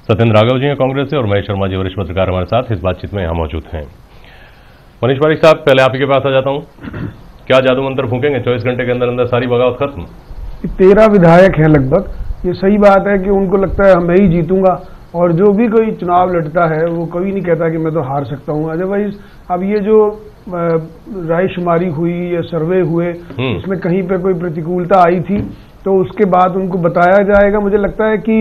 सत्येंद्र राघव जी हैं कांग्रेस से और महेश शर्मा जी वरिष्ठ पत्रकार हमारे साथ इस बातचीत में यहाँ मौजूद हैं। मनीष पारिक साहब, पहले आपके पास आ जाता हूँ। क्या जादू मंत्र फूकेंगे 24 घंटे के अंदर अंदर सारी बगावत खत्म? 13 विधायक हैं लगभग। ये सही बात है कि उनको लगता है मैं ही जीतूंगा, और जो भी कोई चुनाव लड़ता है वो कभी नहीं कहता कि मैं तो हार सकता हूँ। अदरवाइज अब ये जो रायशुमारी हुई या सर्वे हुए, इसमें कहीं पे कोई प्रतिकूलता आई थी तो उसके बाद उनको बताया जाएगा। मुझे लगता है कि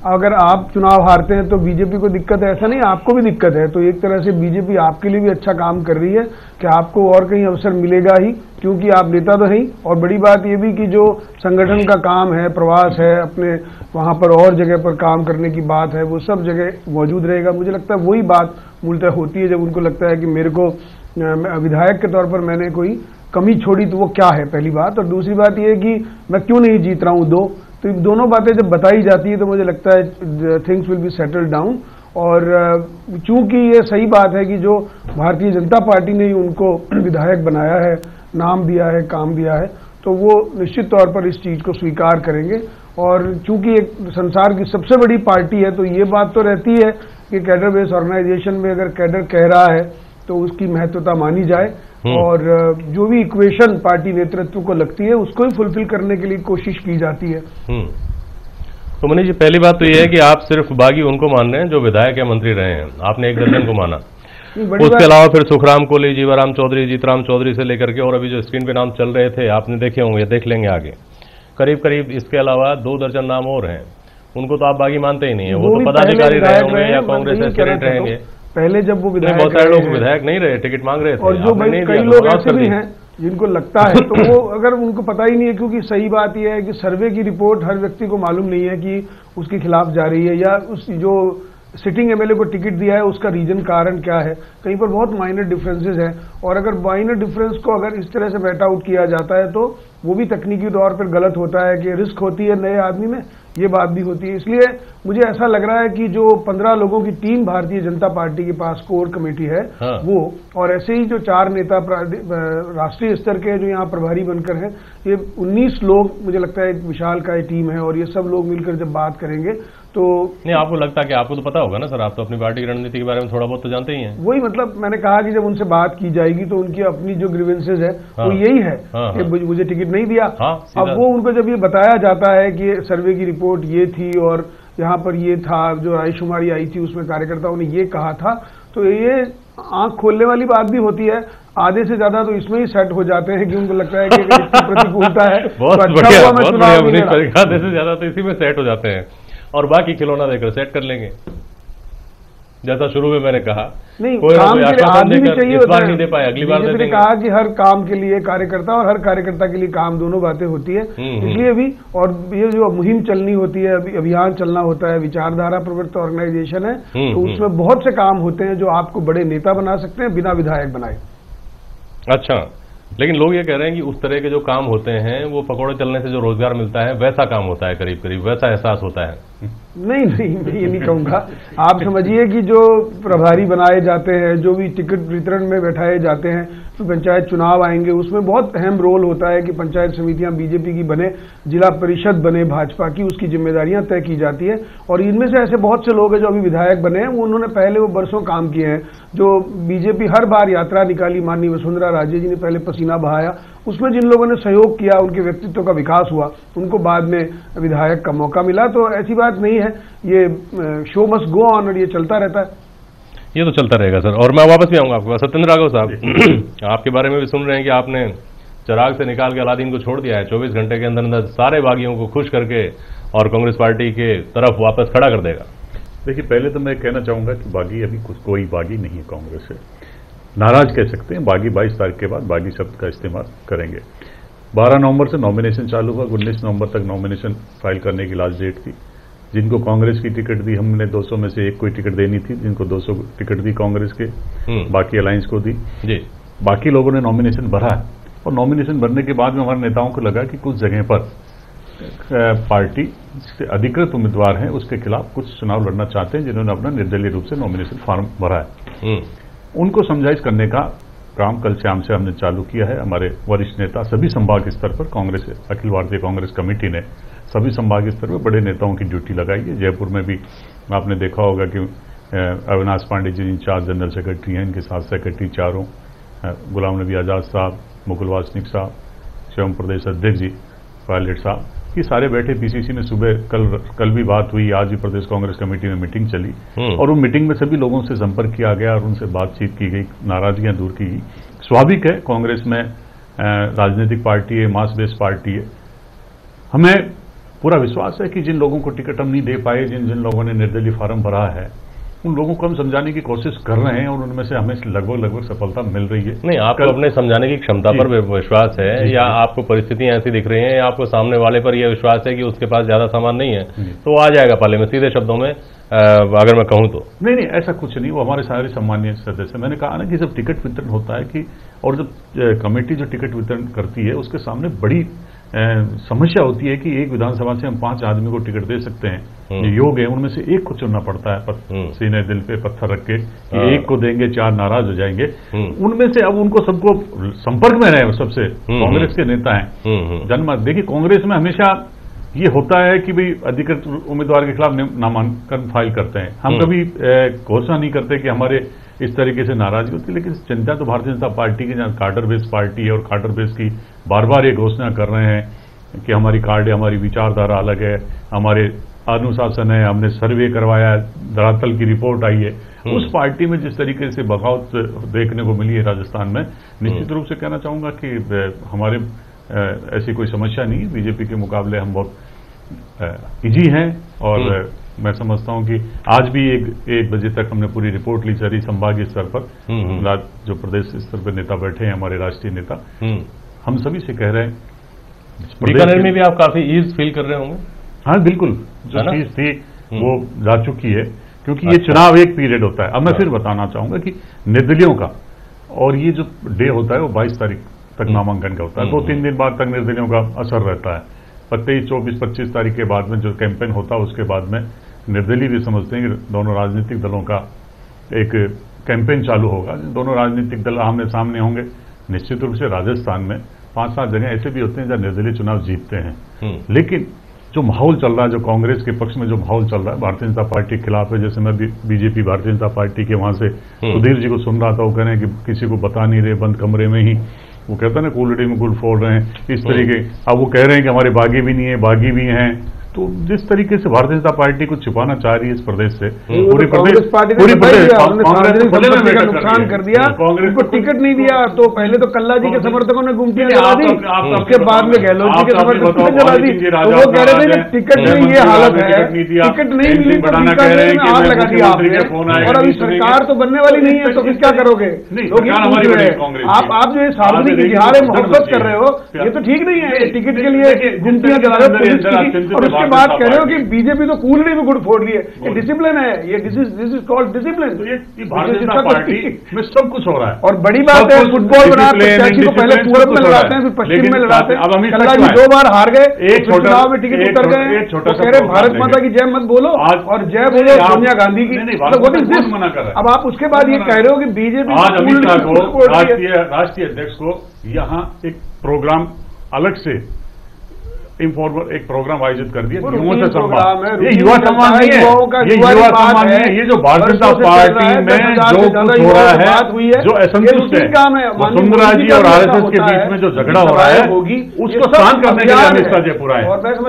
अगर आप चुनाव हारते हैं तो बीजेपी को दिक्कत है, ऐसा नहीं, आपको भी दिक्कत है। तो एक तरह से बीजेपी आपके लिए भी अच्छा काम कर रही है कि आपको और कहीं अवसर मिलेगा ही, क्योंकि आप नेता तो हैं। और बड़ी बात यह भी कि जो संगठन का काम है, प्रवास है, अपने वहां पर और जगह पर काम करने की बात है, वो सब जगह मौजूद रहेगा। मुझे लगता है वही बात मूलतः होती है जब उनको लगता है कि मेरे को विधायक के तौर पर मैंने कोई कमी छोड़ी तो वो क्या है, पहली बात। और दूसरी बात यह है कि मैं क्यों नहीं जीत रहा हूं तो दोनों बातें जब बताई जाती है तो मुझे लगता है things will be settled down. और चूंकि ये सही बात है कि जो भारतीय जनता पार्टी ने ही उनको विधायक बनाया है, नाम दिया है, काम दिया है, तो वो निश्चित तौर पर इस चीज को स्वीकार करेंगे। और चूंकि एक संसार की सबसे बड़ी पार्टी है तो ये बात तो रहती है कि कैडर बेस्ड ऑर्गेनाइजेशन में अगर कैडर कह रहा है तो उसकी महत्वता मानी जाए, और जो भी इक्वेशन पार्टी नेतृत्व को लगती है उसको ही फुलफिल करने के लिए कोशिश की जाती है। तो मनीष जी, पहली बात तो यह है कि आप सिर्फ बागी उनको मान रहे हैं जो विधायक या मंत्री रहे हैं। आपने एक दर्जन को माना, उसके अलावा फिर सुखराम कोहली, जीवाराम चौधरी, जीतराम चौधरी से लेकर के और अभी जो स्क्रीन पे नाम चल रहे थे आपने देखे होंगे, देख लेंगे आगे, करीब करीब इसके अलावा 2 दर्जन नाम और हैं। उनको तो आप बागी मानते ही नहीं है। वो तो पदाधिकारी रहे होंगे या कांग्रेस एस्पिरेंट रहेंगे। पहले जब वो विधायक, बहुत सारे लोग विधायक नहीं रहे, टिकट मांग रहे थे, और जो कई लोग ऐसे भी हैं जिनको लगता है तो वो अगर उनको पता ही नहीं है, क्योंकि सही बात यह है कि सर्वे की रिपोर्ट हर व्यक्ति को मालूम नहीं है कि उसके खिलाफ जा रही है या उस जो सिटिंग एमएलए को टिकट दिया है उसका रीजन कारण क्या है। कहीं पर बहुत माइनर डिफरेंसेस हैं, और अगर माइनर डिफरेंस को अगर इस तरह से बैट आउट किया जाता है तो वो भी तकनीकी तौर पर गलत होता है कि रिस्क होती है नए आदमी में, ये बात भी होती है। इसलिए मुझे ऐसा लग रहा है कि जो 15 लोगों की टीम भारतीय जनता पार्टी के पास कोर कमेटी है, वो, और ऐसे ही जो 4 नेता राष्ट्रीय स्तर के जो यहाँ प्रभारी बनकर हैं, ये 19 लोग, मुझे लगता है एक विशाल का टीम है, और ये सब लोग मिलकर जब बात करेंगे तो नहीं। आपको लगता है कि आपको तो पता होगा ना सर, आप तो अपनी पार्टी की रणनीति के बारे में थोड़ा बहुत तो जानते ही हैं। वही मतलब मैंने कहा कि जब उनसे बात की जाएगी तो उनकी अपनी जो ग्रीवेंसेज है वो यही है कि मुझे टिकट नहीं दिया। अब वो उनको जब ये बताया जाता है कि सर्वे की रिपोर्ट ये थी और यहाँ पर ये था, जो रायशुमारी आई थी उसमें कार्यकर्ताओं ने ये कहा था, तो ये आंख खोलने वाली बात भी होती है। आधे से ज्यादा तो इसमें ही सेट हो जाते हैं कि उनको लगता है कि इसकी प्रतिकूलता है। बहुत बढ़िया, बहुत बढ़िया। आधे से ज्यादा तो इसी में सेट हो जाते हैं और बाकी खिलौना देकर सेट कर लेंगे। जैसा शुरू में मैंने कहा, नहीं, कोई काम के लिए आदमी भी चाहिए, इस बार नहीं दे पाए, अगली बार दे देंगे। कहा कि हर काम के लिए कार्यकर्ता और हर कार्यकर्ता के लिए काम, दोनों बातें होती है। इसलिए भी, और ये जो मुहिम चलनी होती है, अभियान चलना होता है, विचारधारा प्रवृत्त ऑर्गेनाइजेशन है, तो उसमें बहुत से काम होते हैं जो आपको बड़े नेता बना सकते हैं बिना विधायक बनाए। अच्छा, लेकिन लोग ये कह रहे हैं कि उस तरह के जो काम होते हैं वो पकौड़े चलने से जो रोजगार मिलता है वैसा काम होता है, करीब करीब वैसा एहसास होता है। नहीं, मैं ये नहीं कहूंगा। आप समझिए कि जो प्रभारी बनाए जाते हैं, जो भी टिकट वितरण में बैठाए जाते हैं, तो पंचायत चुनाव आएंगे, उसमें बहुत अहम रोल होता है कि पंचायत समितियां बीजेपी की बने, जिला परिषद बने भाजपा की, उसकी जिम्मेदारियां तय की जाती है। और इनमें से ऐसे बहुत से लोग हैं जो अभी विधायक बने हैं, उन्होंने पहले वो बरसों काम किए हैं। जो बीजेपी हर बार यात्रा निकाली, माननीय वसुंधरा राजे जी ने पहले पसीना बहाया, उसमें जिन लोगों ने सहयोग किया, उनके व्यक्तित्व का विकास हुआ, उनको बाद में विधायक का मौका मिला। तो ऐसी बात नहीं है, ये शो मस्ट गो ऑन और ये चलता रहता है। ये तो चलता रहेगा सर। और मैं वापस भी आऊंगा आपके पास। सत्येंद्र राघव साहब, आपके बारे में भी सुन रहे हैं कि आपने चिराग से निकाल के अलादीन को छोड़ दिया है, 24 घंटे के अंदर अंदर सारे बागियों को खुश करके और कांग्रेस पार्टी के तरफ वापस खड़ा कर देगा। देखिए, पहले तो मैं कहना चाहूंगा कि बागी अभी कोई बागी नहीं है कांग्रेस से, नाराज कह सकते हैं। बागी 22 तारीख के बाद बागी शब्द का इस्तेमाल करेंगे। 12 नवंबर से नॉमिनेशन चालू हुआ, 19 नवंबर तक नॉमिनेशन फाइल करने की लास्ट डेट थी। जिनको कांग्रेस की टिकट दी, हमने 200 में से एक कोई टिकट देनी थी, जिनको 200 टिकट दी कांग्रेस के, बाकी अलायंस को दी जी। बाकी लोगों ने नॉमिनेशन भरा है, और नॉमिनेशन भरने के बाद में हमारे नेताओं को लगा कि कुछ जगह पर पार्टी से अधिकृत उम्मीदवार हैं, उसके खिलाफ कुछ चुनाव लड़ना चाहते हैं, जिन्होंने अपना निर्दलीय रूप से नॉमिनेशन फॉर्म भरा है। उनको समझाइश करने का काम कल शाम से हमने चालू किया है। हमारे वरिष्ठ नेता सभी संभाग स्तर पर, कांग्रेस अखिल भारतीय कांग्रेस कमेटी ने सभी संभाग स्तर पर बड़े नेताओं की ड्यूटी लगाई है। जयपुर में भी आपने देखा होगा कि Avinash Pandey ji in charge general secretary हैं, इनके साथ सेक्रेटरी चारों, गुलाम नबी आज़ाद साहब, मुकुल वासनिक साहब, शिवम प्रदेश अध्यक्ष जी, पायलट साहब, ये सारे बैठे पीसीसी में। सुबह कल भी बात हुई, आज भी प्रदेश कांग्रेस कमेटी में मीटिंग चली और उन मीटिंग में सभी लोगों से संपर्क किया गया और उनसे बातचीत की गई, नाराजगियां दूर की गई। स्वाभाविक है, कांग्रेस में राजनीतिक पार्टी है, मास बेस्ड पार्टी है। हमें पूरा विश्वास है कि जिन लोगों को टिकट हम नहीं दे पाए, जिन जिन लोगों ने निर्दलीय फार्म भरा है, उन लोगों को हम समझाने की कोशिश कर रहे हैं और उनमें से हमें लगभग सफलता मिल रही है। नहीं, आपको अपने समझाने की क्षमता पर विश्वास है या आपको परिस्थितियां ऐसी दिख रही हैं या आपको सामने वाले पर यह विश्वास है कि उसके पास ज्यादा सामान नहीं है तो वो आ जाएगा पाले में, सीधे शब्दों में अगर मैं कहूं तो? नहीं, ऐसा कुछ नहीं, वो हमारे सारे सम्मानीय सदस्य। मैंने कहा ना कि जब टिकट वितरण होता है कि और जब कमेटी जो टिकट वितरण करती है उसके सामने बड़ी समस्या होती है कि एक विधानसभा से हम 5 आदमी को टिकट दे सकते हैं, ये योग है, उनमें से एक को चुनना पड़ता है, सीने दिल पे पत्थर रख के कि एक को देंगे 4 नाराज हो जाएंगे। उनमें से अब उनको सबको संपर्क में रहे, सबसे कांग्रेस के नेता हैं, जनमत। देखिए, कांग्रेस में हमेशा ये होता है कि भाई अधिकृत उम्मीदवार के खिलाफ नामांकन फाइल करते हैं, हम कभी घोषणा नहीं करते कि हमारे इस तरीके से नाराजगी होती है, लेकिन चिंता तो भारतीय जनता पार्टी की, जहां कार्डर बेस्ड पार्टी है और कार्डर बेस्ड की बार बार ये घोषणा कर रहे हैं कि हमारी कार्ड है, हमारी विचारधारा अलग है, हमारे अनुशासन है, हमने सर्वे करवाया, धरातल की रिपोर्ट आई है। उस पार्टी में जिस तरीके से बगावत देखने को मिली है राजस्थान में, निश्चित रूप से कहना चाहूंगा कि हमारे ऐसी कोई समस्या नहीं है। बीजेपी के मुकाबले हम बहुत इजी हैं और मैं समझता हूं कि आज भी एक बजे तक हमने पूरी रिपोर्ट ली सारी संभागीय स्तर पर, जो प्रदेश स्तर पर नेता बैठे हैं, हमारे राष्ट्रीय नेता, हम सभी से कह रहे हैं। बीकानेर में भी आप काफी ईज फील कर रहे होंगे? हाँ बिल्कुल, जो चीज थी वो जा चुकी है, क्योंकि ये चुनाव एक पीरियड होता है। अब मैं फिर बताना चाहूंगा कि निर्दलियों का और ये जो डे होता है वो 22 तारीख तक नामांकन का होता है, 2-3 दिन बाद तक निर्दलियों का असर रहता है। 23, 24, 25 तारीख के बाद में जो कैंपेन होता है उसके बाद में निर्दलीय भी समझते हैं कि दोनों राजनीतिक दलों का एक कैंपेन चालू होगा, दोनों राजनीतिक दल आमने सामने होंगे। निश्चित रूप से राजस्थान में 5-7 जगह ऐसे भी होते हैं जहां निर्दलीय चुनाव जीतते हैं, लेकिन जो माहौल चल रहा है, जो कांग्रेस के पक्ष में जो माहौल चल रहा है, भारतीय जनता पार्टी के खिलाफ है। जैसे मैं बीजेपी भारतीय जनता पार्टी के वहां से सुधीर जी को सुन रहा था, वो कह रहे हैं कि किसी को बता नहीं रहे, बंद कमरे में ही, वो कहता है ना कूलड़ी में गुड़ फोड़ रहे हैं, इस तरीके। अब वो कह रहे हैं कि हमारे बागी भी नहीं है, बागी भी हैं। तो जिस तरीके से भारतीय जनता पार्टी को छिपाना चाह रही है इस प्रदेश से, पूरी कांग्रेस पार्टी ने नुकसान कर दिया, कांग्रेस को टिकट नहीं दिया। तो पहले तो कल्ला जी के समर्थकों ने गुमटियां जला दी, उसके बाद में गहलोत जी के समर्थकों ने जला दी। तो वो कह रहे थे कि टिकट में ये हालत है, टिकट नहीं मिली तो बीकानेर में आग लगा दी आपने, और अभी सरकार तो बनने वाली नहीं है, तो फिर क्या करोगे? लोग ये पूछ रहे हैं। आप जो ये सार्वजनिक इजहार मोहब्बत कर रहे हो, ये तो ठीक नहीं है। टिकट के लिए गुमटियां जला रहे हो और बात कह रहे हो कि बीजेपी तो कूलड़ी में गुड़ फोड़ लिए। ये डिसिप्लिन है, ये दिस इज कॉल्ड डिसिप्लिन। तो ये भारतीय जनता पार्टी में सब कुछ हो रहा है। और बड़ी बात है, फुटबॉल बना प्रत्याशी को पहले पूरब में लड़ाते हैं, फिर पश्चिम में लड़ाते हैं। अब कल्ला जी 2 बार हार गए, एक चुनाव में टिकट उतर गए, कह रहे भारत माता की जय मत बोलो और जय बोलो सोनिया गांधी की। अब आप उसके बाद ये कह रहे हो कि बीजेपी आज अमित शाह को राष्ट्रीय अध्यक्ष को यहाँ एक प्रोग्राम अलग से इनफॉर्मल एक प्रोग्राम आयोजित कर दिया, युवा से सम्मान। ये युवा सम्मान नहीं है, ये युवा सम्मान नहीं है, ये जो भारतीय जनता पार्टी में जो कुछ हो रहा है, जो असंतुष्ट है, वसुंधरा जी और आरएसएस के बीच में जो झगड़ा हो रहा है, उसको शांत करने के लिए अमित शाह जयपुर आए।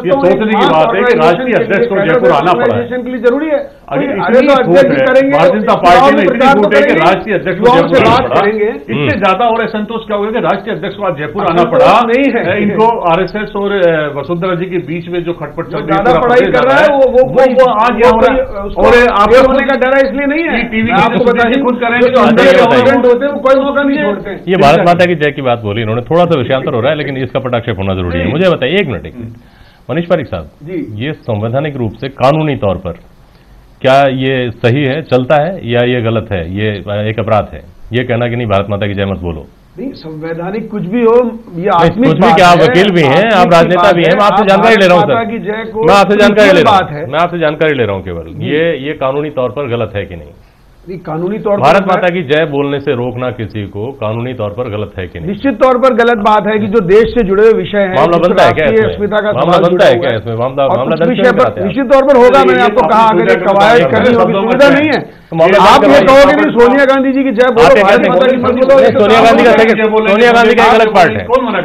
ये सोचने की बात है कि राष्ट्रीय अध्यक्ष को जयपुर आना पड़ा है, के लिए जरूरी है। भारतीय जनता पार्टी में इतनी छूट है कि राष्ट्रीय अध्यक्ष को जयपुर आना पड़ा। इससे ज्यादा और असंतोष क्या होगा कि राष्ट्रीय अध्यक्ष को आज जयपुर आना पड़ा। नहीं है इनको आरएसएस और वसुंधरा जी के बीच में जो खटपट चल रही है, ज्यादा पढ़ाई कर रहा है वो आज यहाँ हो रहा है। और आप होने का डर है, इसलिए नहीं है। टीवी आपको बताइए, खुद करेंगे जो अंदर होते हैं वो कोई मौका नहीं छोड़ते। ये भारत माता की जय की बात बोली इन्होंने, थोड़ा सा विषयांतर हो रहा है लेकिन इसका पटाक्षेप होना जरूरी है। मुझे बताइए, एक मिनट मनीष पारिक साहब, ये संवैधानिक रूप से कानूनी तौर पर क्या ये सही है, चलता है, या ये गलत है, ये एक अपराध है ये कहना कि नहीं भारत माता की जय मत बोलो? नहीं, संवैधानिक कुछ भी हो, ये आत्मिक कुछ भी क्या, आप वकील भी हैं, आप राजनेता भी हैं, मैं आपसे जानकारी ले रहा हूं सर, मैं आपसे जानकारी ले रहा हूं केवल, ये कानूनी तौर पर गलत है कि नहीं? कानूनी तौर पर भारत माता की जय बोलने से रोकना किसी को कानूनी तौर पर गलत है कि नहीं? निश्चित तौर पर गलत बात है कि जो देश से जुड़े हुए विषय हैं, मामला बनता है क्या इसमें? अस्मिता का मामला बनता है क्या इसमें? मामला विषय पर निश्चित तौर पर होगा। मैंने आपको कहा अगर एक कवायद करनी होगी, सुविधा नहीं है। आप ये कहोगे नहीं सोनिया गांधी जी की जय बोलो, भारत माता की मत बोलो। सोनिया गांधी का एक अलग पार्ट है,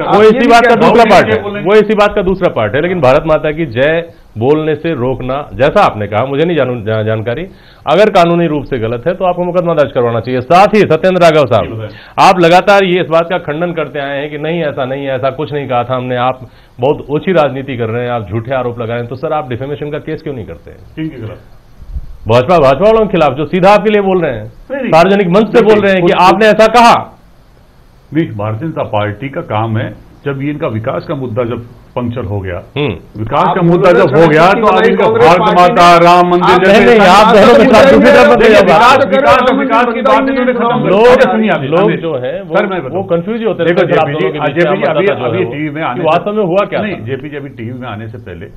वो इसी बात का दूसरा पार्ट है, वो इसी बात का दूसरा पार्ट है। लेकिन भारत माता की जय बोलने से रोकना, जैसा आपने कहा, मुझे नहीं जानकारी, अगर कानूनी रूप से गलत है तो आपको मुकदमा दर्ज करवाना चाहिए। साथ ही सत्येंद्र राघव साहब, आप लगातार ये इस बात का खंडन करते आए हैं कि नहीं ऐसा नहीं है, ऐसा कुछ नहीं कहा था हमने, आप बहुत ओछी राजनीति कर रहे हैं, आप झूठे आरोप लगा रहे हैं। तो सर आप डिफेमेशन का केस क्यों नहीं करते हैं? भाजपा वालों के खिलाफ जो सीधा आपके लिए बोल रहे हैं, सार्वजनिक मंच से बोल रहे हैं कि आपने ऐसा कहा। भारतीय जनता पार्टी का काम है, जब ये इनका विकास का मुद्दा जब पंक्चर हो गया, विकास का मुद्दा जब हो गया तो आज इनका भारत माता, राम मंदिर जैसे लोग जो है वो कंफ्यूज होते हैं। अभी टीवी में आने, वास्तव में हुआ क्या? नहीं, जेपी अभी टीवी में आने से पहले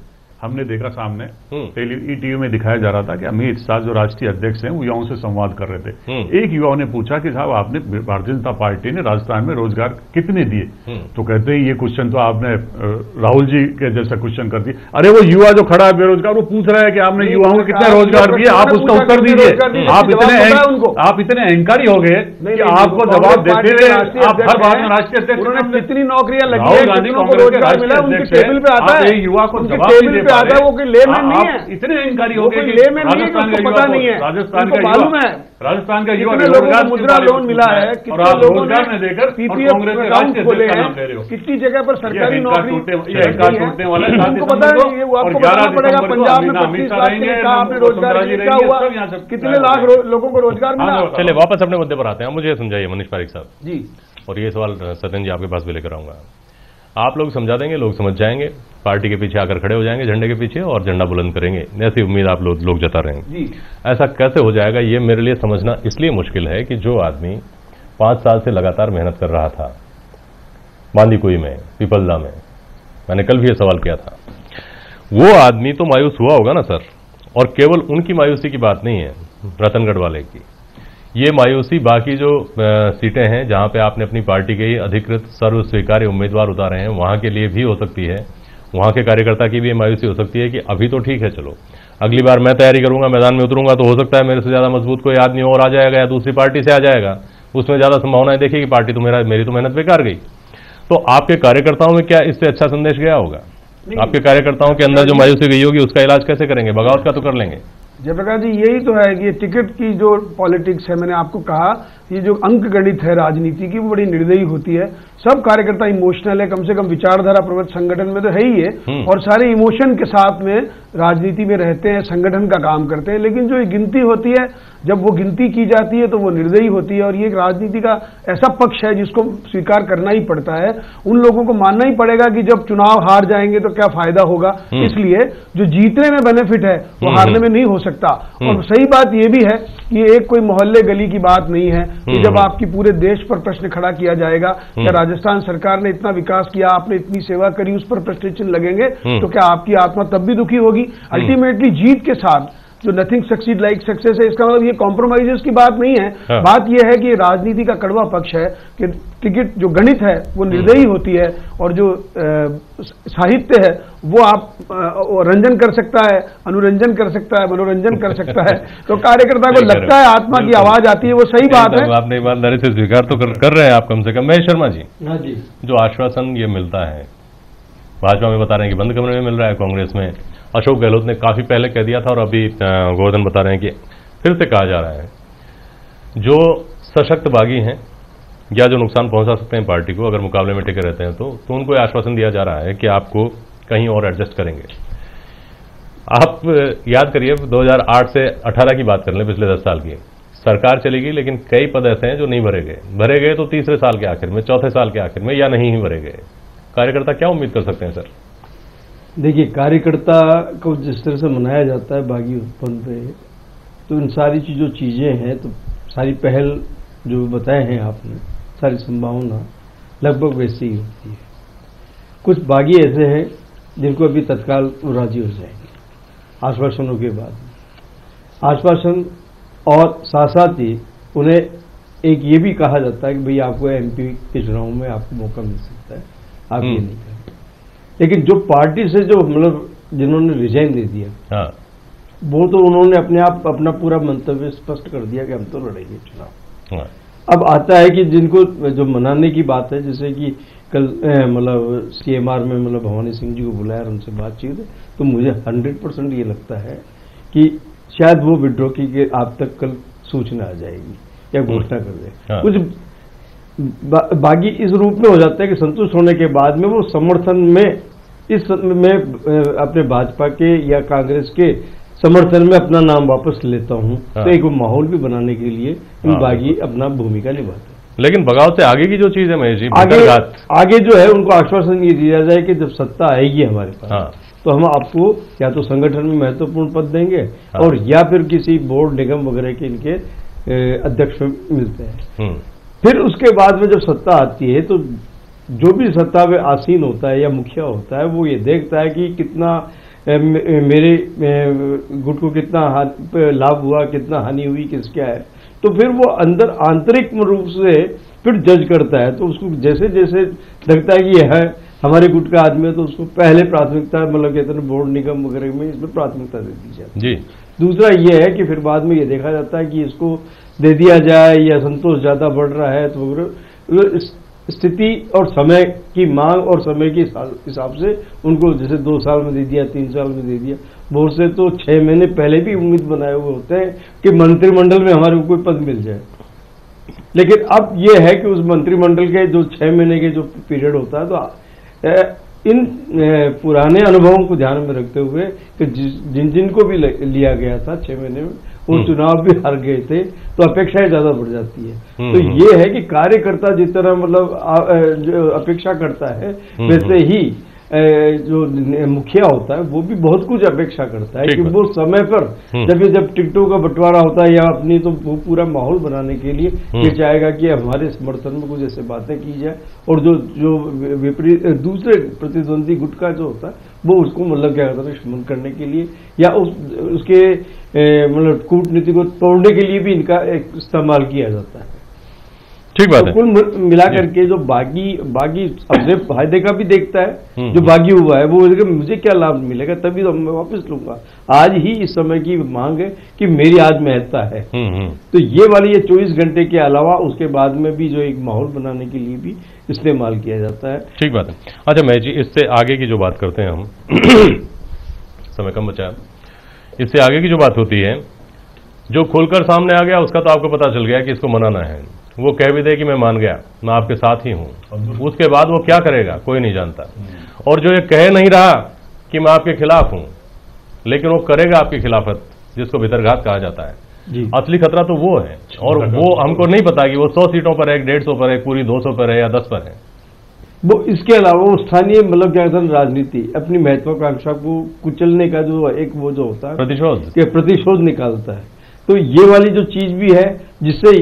हमने देखा सामने टीवी में दिखाया जा रहा था कि अमित शाह जो राष्ट्रीय अध्यक्ष हैं वो युवाओं से संवाद कर रहे थे। एक युवा ने पूछा कि साहब आपने भारतीय जनता पार्टी ने राजस्थान में रोजगार कितने दिए? तो कहते हैं ये क्वेश्चन तो आपने राहुल जी के जैसा क्वेश्चन कर दिया। अरे वो युवा जो खड़ा है बेरोजगार, वो पूछ रहा है कि आपने युवाओं को कितना रोजगार दिए, आप उसका उत्तर दीजिए। आप इतने अहंकारी हो गए कि आपको जवाब देते हुए आप हर बात में राष्ट्रीय अध्यक्ष, कितनी नौकरियां लगी राहुल गांधी रोजगार मिला, उनके टेबल पे आता है, युवा को जवाब आता वो कोई लेमैन नहीं है, इतने इंकारी हो गए कि राजस्थान का पता नहीं है, राजस्थान का मालूम है, राजस्थान का युवा लोगों को मुद्रा लोन मिला है, कितने लोगों ने देकर पीपीएफ अकाउंट खोले हैं, कितनी जगह पर सरकारी नौकरी टूटने वाला है। आपको पता नहीं, वो आपको बताना पड़ेगा। पंजाब में 25 लाख के लिए आपने रोजगार क्या हुआ, कितने लाख लोगों को रोजगार मिला। चलिए वापस अपने मुद्दे पर आते हैं। मुझे समझाइए मनीष पारिक साहब जी, और ये सवाल सत्यन जी आपके पास भी लेकर आऊंगा। आप लोग समझा देंगे, लोग समझ जाएंगे, पार्टी के पीछे आकर खड़े हो जाएंगे, झंडे के पीछे, और झंडा बुलंद करेंगे, ऐसी उम्मीद आप लोग जता रहे हैं। ऐसा कैसे हो जाएगा ये मेरे लिए समझना इसलिए मुश्किल है कि जो आदमी 5 साल से लगातार मेहनत कर रहा था बांदीकुई में, पिपलदा में, मैंने कल भी ये सवाल किया था, वो आदमी तो मायूस हुआ होगा ना सर। और केवल उनकी मायूसी की बात नहीं है, रतनगढ़ वाले की, ये मायूसी बाकी जो सीटें हैं जहां पे आपने अपनी पार्टी के अधिकृत सर्व स्वीकार्य उम्मीदवार उतारे हैं वहां के लिए भी हो सकती है। वहां के कार्यकर्ता की भी मायूसी हो सकती है कि अभी तो ठीक है, चलो अगली बार मैं तैयारी करूंगा, मैदान में उतरूंगा तो हो सकता है मेरे से ज्यादा मजबूत कोई आदमी और आ जाएगा या दूसरी पार्टी से आ जाएगा, उसमें ज्यादा संभावनाएं देखी कि पार्टी तो मेरी तो मेहनत बेकार गई। तो आपके कार्यकर्ताओं में क्या इससे अच्छा संदेश गया होगा? आपके कार्यकर्ताओं के अंदर जो मायूसी गई होगी उसका इलाज कैसे करेंगे? बगावत का तो कर लेंगे। जयप्रकाश जी, यही तो है कि टिकट की जो पॉलिटिक्स है, मैंने आपको कहा ये जो अंक गणित है राजनीति की, वो बड़ी निर्दयी होती है। सब कार्यकर्ता इमोशनल है, कम से कम विचारधारा प्रवृत्त संगठन में तो है ही है, और सारे इमोशन के साथ में राजनीति में रहते हैं, संगठन का काम करते हैं। लेकिन जो गिनती होती है, जब वो गिनती की जाती है तो वो निर्दयी होती है, और ये राजनीति का ऐसा पक्ष है जिसको स्वीकार करना ही पड़ता है। उन लोगों को मानना ही पड़ेगा कि जब चुनाव हार जाएंगे तो क्या फायदा होगा। इसलिए जो जीतने में बेनिफिट है वो हारने में नहीं हो सकता। और सही बात ये भी है कि ये एक कोई मोहल्ले गली की बात नहीं है कि जब आपकी पूरे देश पर प्रश्न खड़ा किया जाएगा, क्या राजस्थान सरकार ने इतना विकास किया, आपने इतनी सेवा करी, उस पर प्रश्न चिन्ह लगेंगे, तो क्या आपकी आत्मा तब भी दुखी होगी? अल्टीमेटली जीत के साथ जो नथिंग सक्सीड लाइक सक्सेस है, इसका मतलब ये कॉम्प्रोमाइजेस की बात नहीं है। हाँ। बात यह है कि राजनीति का कड़वा पक्ष है कि टिकट जो गणित है वो निर्दयी होती है, और जो साहित्य है वो आप रंजन कर सकता है, अनुरंजन कर सकता है, मनोरंजन कर सकता है। तो कार्यकर्ता को लगता है आत्मा की आवाज आती है, वो सही बात है। आपने ईमानदारी से स्वीकार तो कर रहे हैं आप कम से कम। महेश शर्मा जी, हाँ जी, जो आश्वासन ये मिलता है, भाजपा में बता रहे हैं कि बंद कमरे में मिल रहा है, कांग्रेस में अशोक गहलोत ने काफी पहले कह दिया था, और अभी गोवर्धन बता रहे हैं कि फिर से कहा जा रहा है, जो सशक्त बागी हैं या जो नुकसान पहुंचा सकते हैं पार्टी को अगर मुकाबले में टिके रहते हैं तो उनको आश्वासन दिया जा रहा है कि आपको कहीं और एडजस्ट करेंगे। आप याद करिए 2008 से 18 की बात कर लें, पिछले 10 साल की सरकार चलेगी, लेकिन कई पद ऐसे हैं जो नहीं भरे गए तो तीसरे साल के आखिर में, चौथे साल के आखिर में, या नहीं ही भरे गए। कार्यकर्ता क्या उम्मीद कर सकते हैं सर? देखिए, कार्यकर्ता को जिस तरह से मनाया जाता है बागी उत्पन्न पे, तो इन सारी चीजें हैं, तो सारी पहल जो बताए हैं आपने, सारी संभावना लगभग वैसी ही होती है। कुछ बागी ऐसे हैं जिनको अभी तत्काल राजी हो जाएंगे आश्वासनों के बाद। आश्वासन और साथ साथ ही उन्हें एक ये भी कहा जाता है कि भाई आपको एमपी के चुनाव में आपको मौका मिल सकता है, आप ये नहीं करें। लेकिन जो पार्टी से जो मतलब जिन्होंने रिजाइन दे दिया, हाँ, वो तो उन्होंने अपने आप अपना पूरा मंतव्य स्पष्ट कर दिया कि हम तो लड़ेंगे चुनाव। हाँ, अब आता है कि जिनको जो मनाने की बात है, जैसे कि कल मतलब सीएमआर में मतलब भवानी सिंह जी को बुलाया और उनसे बातचीत, तो मुझे 100% ये लगता है कि शायद वो विड्रॉ की आप तक कल सूचना आ जाएगी या घोषणा कर दे। हाँ। कुछ बागी इस रूप में हो जाता है कि संतुष्ट होने के बाद में वो समर्थन में अपने भाजपा के या कांग्रेस के समर्थन में अपना नाम वापस लेता हूं। हाँ। तो एक माहौल भी बनाने के लिए इन बागी अपना भूमिका निभाते हैं। लेकिन बगावत से आगे की जो चीज है महेश जी, आगे जो है उनको आश्वासन ये दिया जाए कि जब सत्ता आएगी हमारे पास, हाँ, तो हम आपको या तो संगठन में महत्वपूर्ण पद देंगे, हाँ, और या फिर किसी बोर्ड निगम वगैरह के इनके अध्यक्ष मिलते हैं। फिर उसके बाद में जब सत्ता आती है तो जो भी सत्ता में आसीन होता है या मुखिया होता है, वो ये देखता है कि कितना मेरे गुट को कितना लाभ हुआ, कितना हानि हुई, किसका है। तो फिर वो अंदर आंतरिक रूप से फिर जज करता है। तो उसको जैसे जैसे लगता है कि यह है हमारे गुट का आदमी है, तो उसको पहले प्राथमिकता मतलब कहते हैं बोर्ड निगम वगैरह में इसमें प्राथमिकता दे दी जाती है। दूसरा ये है कि फिर बाद में ये देखा जाता है कि इसको दे दिया जाए या संतोष ज्यादा बढ़ रहा है, तो स्थिति और समय की मांग और समय के हिसाब से उनको जैसे 2 साल में दे दिया, 3 साल में दे दिया। बहुत से तो 6 महीने पहले भी उम्मीद बनाए हुए होते हैं कि मंत्रिमंडल में हमारे को कोई पद मिल जाए। लेकिन अब ये है कि उस मंत्रिमंडल के जो 6 महीने के जो पीरियड होता है, तो इन पुराने अनुभवों को ध्यान में रखते हुए कि जिनको भी लिया गया था 6 महीने में, वो चुनाव भी हार गए थे, तो अपेक्षाएं ज्यादा बढ़ जाती है। तो ये है कि कार्यकर्ता जिस तरह मतलब जो अपेक्षा करता है, वैसे ही जो मुखिया होता है वो भी बहुत कुछ अपेक्षा करता है कि वो समय पर जब टिकटों का बंटवारा होता है या अपनी, तो वो पूरा माहौल बनाने के लिए ये चाहेगा कि हमारे समर्थन में कुछ ऐसे बातें की जाए, और जो विपरीत दूसरे प्रतिद्वंदी गुट का जो होता है वो उसको मतलब क्या कहता है शमन करने के लिए या उसके मतलब कूटनीति को तोड़ने के लिए भी इनका इस्तेमाल किया जाता है। ठीक बात तो है। कुल मिलाकर के जो बागी अपने फायदे का भी देखता है, जो बागी हुआ है वो मुझे क्या लाभ मिलेगा, तभी तो मैं वापस लूंगा। आज ही इस समय की मांग है कि मेरी आज महत्ता है। तो ये वाली ये 24 घंटे के अलावा उसके बाद में भी जो एक माहौल बनाने के लिए भी इस्तेमाल किया जाता है। ठीक बात है। अच्छा महेश जी, इससे आगे की जो बात करते हैं हम समय कम बचा है, इससे आगे की जो बात होती है, जो खुलकर सामने आ गया उसका तो आपको पता चल गया कि इसको मनाना है, वो कह भी दे कि मैं मान गया, मैं आपके साथ ही हूं, उसके बाद वो क्या करेगा कोई नहीं जानता। और जो ये कह नहीं रहा कि मैं आपके खिलाफ हूं, लेकिन वो करेगा आपकी खिलाफत, जिसको भीतरघात कहा जाता है। असली खतरा तो वो है, और वो हमको नहीं पता कि वो 100 सीटों पर है, 150 पर है, पूरी 200 पर है या 10 पर है। वो इसके अलावा वो स्थानीय मतलब क्या कहते हैं राजनीति अपनी महत्वाकांक्षा को कुचलने का जो एक वो जो होता है प्रतिशोध निकालता है। तो ये वाली जो चीज भी है जिससे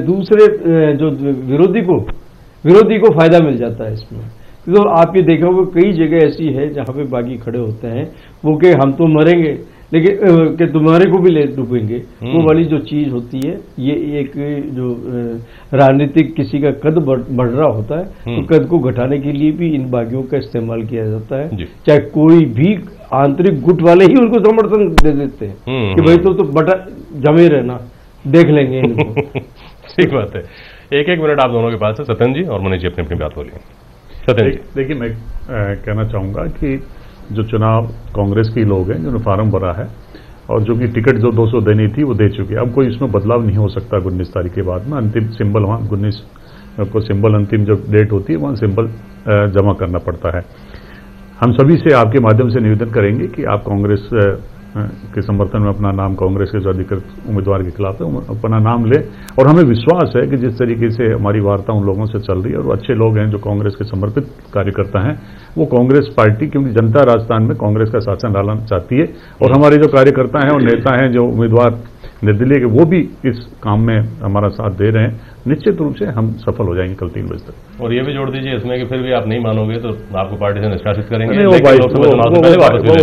दूसरे जो विरोधी को फायदा मिल जाता है इसमें। तो आप ये देखोगे कई जगह ऐसी है जहां पे बागी खड़े होते हैं, वो कि हम तो मरेंगे लेकिन कि तुम्हारे को भी ले डूबेंगे। वो वाली जो चीज होती है, ये एक जो राजनीतिक किसी का कद बढ़ रहा होता है, तो कद को घटाने के लिए भी इन बागियों का इस्तेमाल किया जाता है। चाहे कोई भी आंतरिक गुट वाले ही उनको समर्थन दे देते हैं कि भाई तो बटा जमे रहना, देख लेंगे इनको। ठीक बात है। एक मिनट आप दोनों के पास है, सत्यन जी और मनीष जी अपनी बात बोलिए। सत्यन जी, देखिए मैं कहना चाहूंगा कि जो चुनाव कांग्रेस के लोग हैं जिन्होंने फार्म भरा है और जो कि टिकट जो 200 देनी थी वो दे चुके हैं, अब कोई इसमें बदलाव नहीं हो सकता। 19 तारीख के बाद में अंतिम सिंबल वहां 19 को सिंबल अंतिम जो डेट होती है वहां सिंबल जमा करना पड़ता है। हम सभी से आपके माध्यम से निवेदन करेंगे कि आप कांग्रेस के समर्थन में अपना नाम, कांग्रेस के जो अधिकृत उम्मीदवार के खिलाफ है अपना नाम लें। और हमें विश्वास है कि जिस तरीके से हमारी वार्ता उन लोगों से चल रही है और अच्छे लोग हैं जो कांग्रेस के समर्पित कार्यकर्ता हैं, वो कांग्रेस पार्टी, क्योंकि जनता राजस्थान में कांग्रेस का शासन डालना चाहती है और हमारे जो कार्यकर्ता हैं और नेता हैं जो उम्मीदवार निर्दलीय के, वो भी इस काम में हमारा साथ दे रहे हैं। निश्चित रूप से हम सफल हो जाएंगे कल 3 बजे तक। और ये भी जोड़ दीजिए इसमें कि फिर भी आप नहीं मानोगे तो आपको पार्टी से निष्कासित करेंगे। नहीं, वो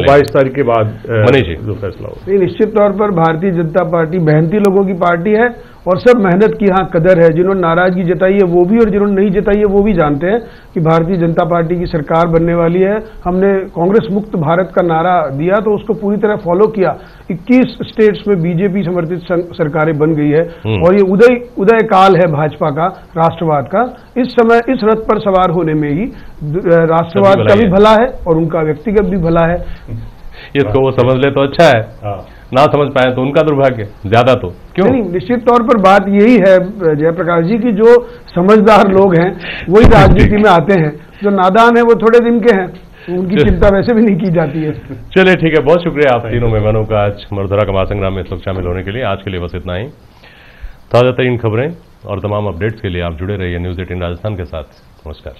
22 तारीख के बाद मनीष जी जो फैसला हो। नहीं, निश्चित तौर पर भारतीय जनता पार्टी मेहनती लोगों की पार्टी है और सब मेहनत की यहाँ कदर है। जिन्होंने नाराजगी जताई है वो भी और जिन्होंने नहीं जताई है वो भी जानते हैं कि भारतीय जनता पार्टी की सरकार बनने वाली है। हमने कांग्रेस मुक्त भारत का नारा दिया तो उसको पूरी तरह फॉलो किया। 21 स्टेट्स में बीजेपी समर्थित सरकारें बन गई है और ये उदय काल है भाजपा का, राष्ट्रवाद का। इस समय इस रथ पर सवार होने में ही राष्ट्रवाद का भी भला है और उनका व्यक्तिगत भी भला है। इसको वो समझ ले तो अच्छा है, ना समझ पाए तो उनका दुर्भाग्य ज्यादा। तो क्यों नहीं, निश्चित तौर पर बात यही है जयप्रकाश जी की जो समझदार लोग हैं वही राजनीति में आते हैं, जो नादान है वो थोड़े दिन के हैं, उनकी चिंता वैसे भी नहीं की जाती है। चलिए ठीक है, बहुत शुक्रिया आप तीनों मेहमानों का आज मरधुरा का महासंग्राम में इस वक्त शामिल होने के लिए। आज के लिए बस इतना ही। ताजा तरीन खबरें और तमाम अपडेट्स के लिए आप जुड़े रहिए न्यूज 18 राजस्थान के साथ। नमस्कार।